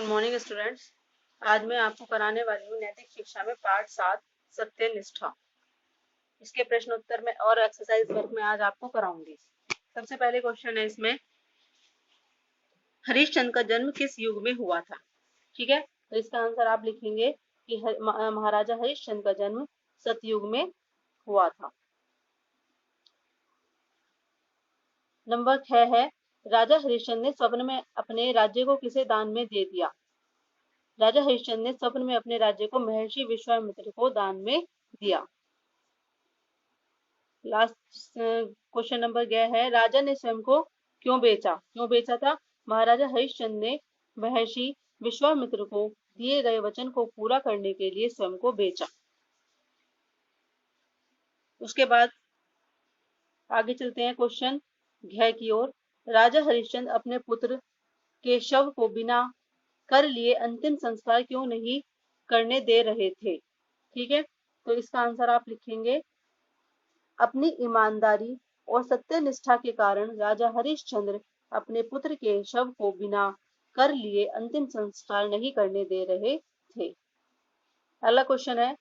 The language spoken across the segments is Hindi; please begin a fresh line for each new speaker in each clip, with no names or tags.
Good morning students. आज मैं आपको कराने वाली हूँ नैतिक शिक्षा में पार्ट 7 सत्यनिष्ठा। इसके प्रश्न उत्तर में और एक्सरसाइज वर्क में आज आपको कराऊंगी। सबसे पहले क्वेश्चन है इसमें, हरिश्चंद्र का जन्म किस युग में हुआ था? ठीक है, तो इसका आंसर आप लिखेंगे कि महाराजा हरिश्चंद्र का जन्म सतयुग में हुआ था। नंबर 6 है, राजा हरिश्चंद्र ने स्वप्न में अपने राज्य को किसे दान में दे दिया? राजा हरिश्चंद्र ने स्वप्न में अपने राज्य को महर्षि विश्वामित्र को दान में दिया। लास्ट क्वेश्चन नंबर गया है, राजा ने स्वयं को क्यों बेचा था? महाराजा हरिश्चंद्र ने महर्षि विश्वामित्र को दिए गए वचन को पूरा करने के लिए स्वयं को बेचा। उसके बाद आगे चलते हैं क्वेश्चन घ की ओर। राजा हरिश्चंद्र अपने पुत्र के शव को बिना कर लिए अंतिम संस्कार क्यों नहीं करने दे रहे थे? ठीक है, तो इसका आंसर आप लिखेंगे, अपनी ईमानदारी और सत्यनिष्ठा के कारण राजा हरिश्चंद्र अपने पुत्र के शव को बिना कर लिए अंतिम संस्कार नहीं करने दे रहे थे। अगला क्वेश्चन है,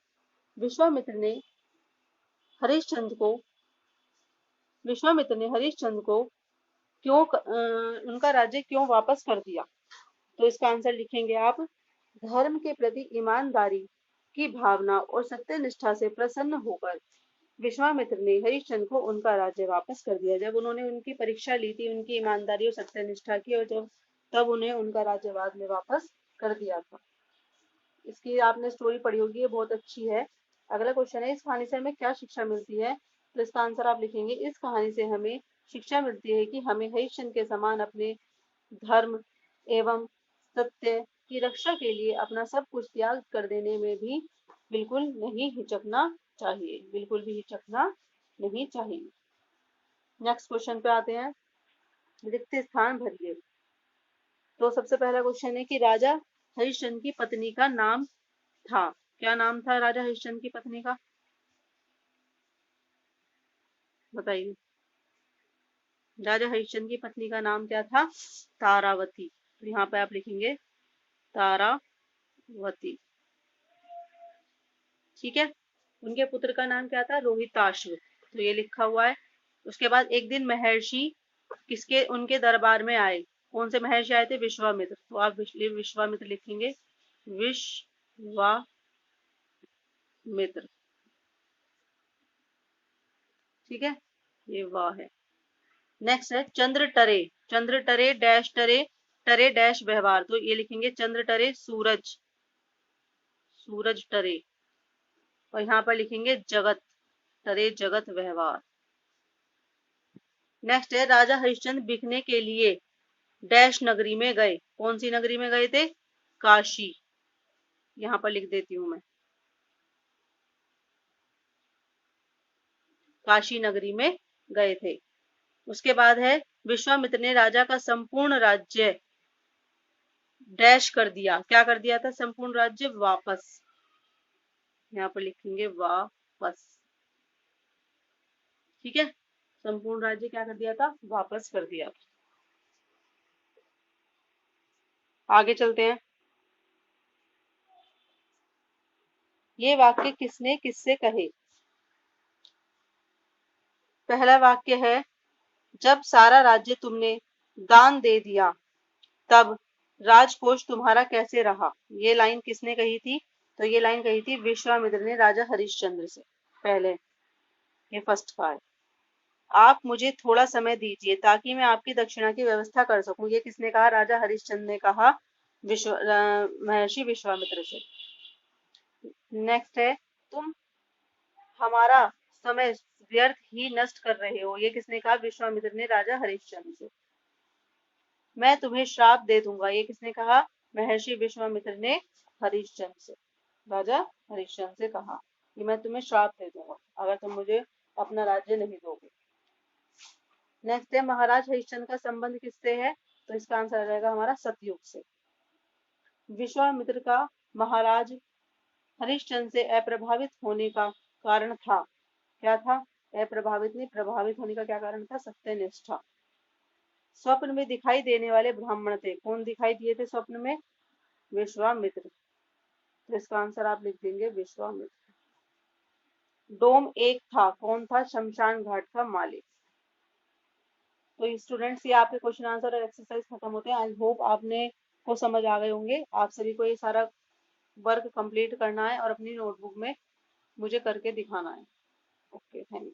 विश्वामित्र ने हरिश्चंद्र को क्यों उनका राज्य क्यों वापस कर दिया? तो इसका आंसर लिखेंगे आप, धर्म के प्रति ईमानदारी की भावना और सत्यनिष्ठा से प्रसन्न होकर विश्वामित्र ने हरिश्चंद्र को उनका राज्य वापस कर दिया। जब उन्होंने उनकी परीक्षा ली थी, उनकी ईमानदारी और सत्यनिष्ठा की, और तब उन्हें उनका राज्य बाद में वापस कर दिया था। इसकी आपने स्टोरी पढ़ी होगी, ये बहुत अच्छी है। अगला क्वेश्चन है, इस कहानी से हमें क्या शिक्षा मिलती है? तो इसका आंसर आप लिखेंगे, इस कहानी से हमें शिक्षा मिलती है कि हमें हरिश्चंद्र के समान अपने धर्म एवं सत्य की रक्षा के लिए अपना सब कुछ त्याग कर देने में भी बिल्कुल भी हिचकना नहीं चाहिए। नेक्स्ट क्वेश्चन पे आते हैं, रिक्त स्थान भरिए। तो सबसे पहला क्वेश्चन है कि राजा हरिश्चंद्र की पत्नी का नाम था, क्या नाम था राजा हरिश्चंद्र की पत्नी का? बताइए, राजा हरिश्चंद्र की पत्नी का नाम क्या था? तारावती। तो यहाँ पे आप लिखेंगे तारावती। ठीक है, उनके पुत्र का नाम क्या था? रोहिताश्व। तो ये लिखा हुआ है। उसके बाद एक दिन महर्षि उनके दरबार में आए। कौन से महर्षि आए थे? विश्वामित्र। तो आप विश्वामित्र लिखेंगे, विश्वामित्र। ठीक है, ये वाह है। नेक्स्ट है, चंद्र टरे डैश टरे डैश व्यवहार। तो ये लिखेंगे चंद्र टरे सूरज टरे, और यहाँ पर लिखेंगे जगत टरे जगत व्यवहार। नेक्स्ट है, राजा हरिश्चंद्र बिकने के लिए डैश नगरी में गए। कौन सी नगरी में गए थे? काशी। यहाँ पर लिख देती हूं मैं, काशी नगरी में गए थे। उसके बाद है, विश्वामित्र ने राजा का संपूर्ण राज्य डैश कर दिया। क्या कर दिया था? संपूर्ण राज्य वापस। यहाँ पर लिखेंगे वापस। ठीक है, संपूर्ण राज्य क्या कर दिया था? वापस कर दिया। आगे चलते हैं, ये वाक्य किसने किससे कहे? पहला वाक्य है, जब सारा राज्य तुमने दान दे दिया तब राजकोष तुम्हारा कैसे रहा? ये लाइन किसने कही थी? तो ये लाइन कही थी विश्वामित्र ने राजा हरिश्चंद्र से। पहले ये फर्स्ट का है, आप मुझे थोड़ा समय दीजिए ताकि मैं आपकी दक्षिणा की व्यवस्था कर सकूं। ये किसने कहा? राजा हरिश्चंद्र ने कहा महर्षि विश्वामित्र से। नेक्स्ट है, तुम हमारा समय व्यर्थ ही नष्ट कर रहे हो। ये किसने कहा? विश्वामित्र ने राजा हरिश्चंद्र से। मैं तुम्हें श्राप दे दूंगा। ये किसने कहा? महर्षि विश्वामित्र ने हरिश्चंद्र से, राजा हरिश्चंद्र से कहा कि मैं तुम्हें श्राप दे दूंगा अगर तुम मुझे अपना राज्य नहीं दोगे। नेक्स्ट है, महाराज हरिश्चंद्र का संबंध किससे है? तो इसका आंसर आ जाएगा हमारा सतयुग से। विश्वामित्र का महाराज हरिश्चंद्र से अप्रभावित होने का कारण था, क्या था? अप्रभावित नहीं, प्रभावित होने का क्या कारण था? सत्यनिष्ठा। स्वप्न में दिखाई देने वाले ब्राह्मण थे। कौन दिखाई दिए थे स्वप्न में? विश्वामित्र। तो इसका आंसर आप लिख देंगे विश्वामित्र। डोम एक था, कौन था? शमशान घाट का मालिक। तो स्टूडेंट्स, ये आपके क्वेश्चन आंसर और एक्सरसाइज खत्म होते हैं। आई होप आपने को समझ आ गए होंगे। आप सभी को ये सारा वर्क कंप्लीट करना है और अपनी नोटबुक में मुझे करके दिखाना है। Okay, thank you.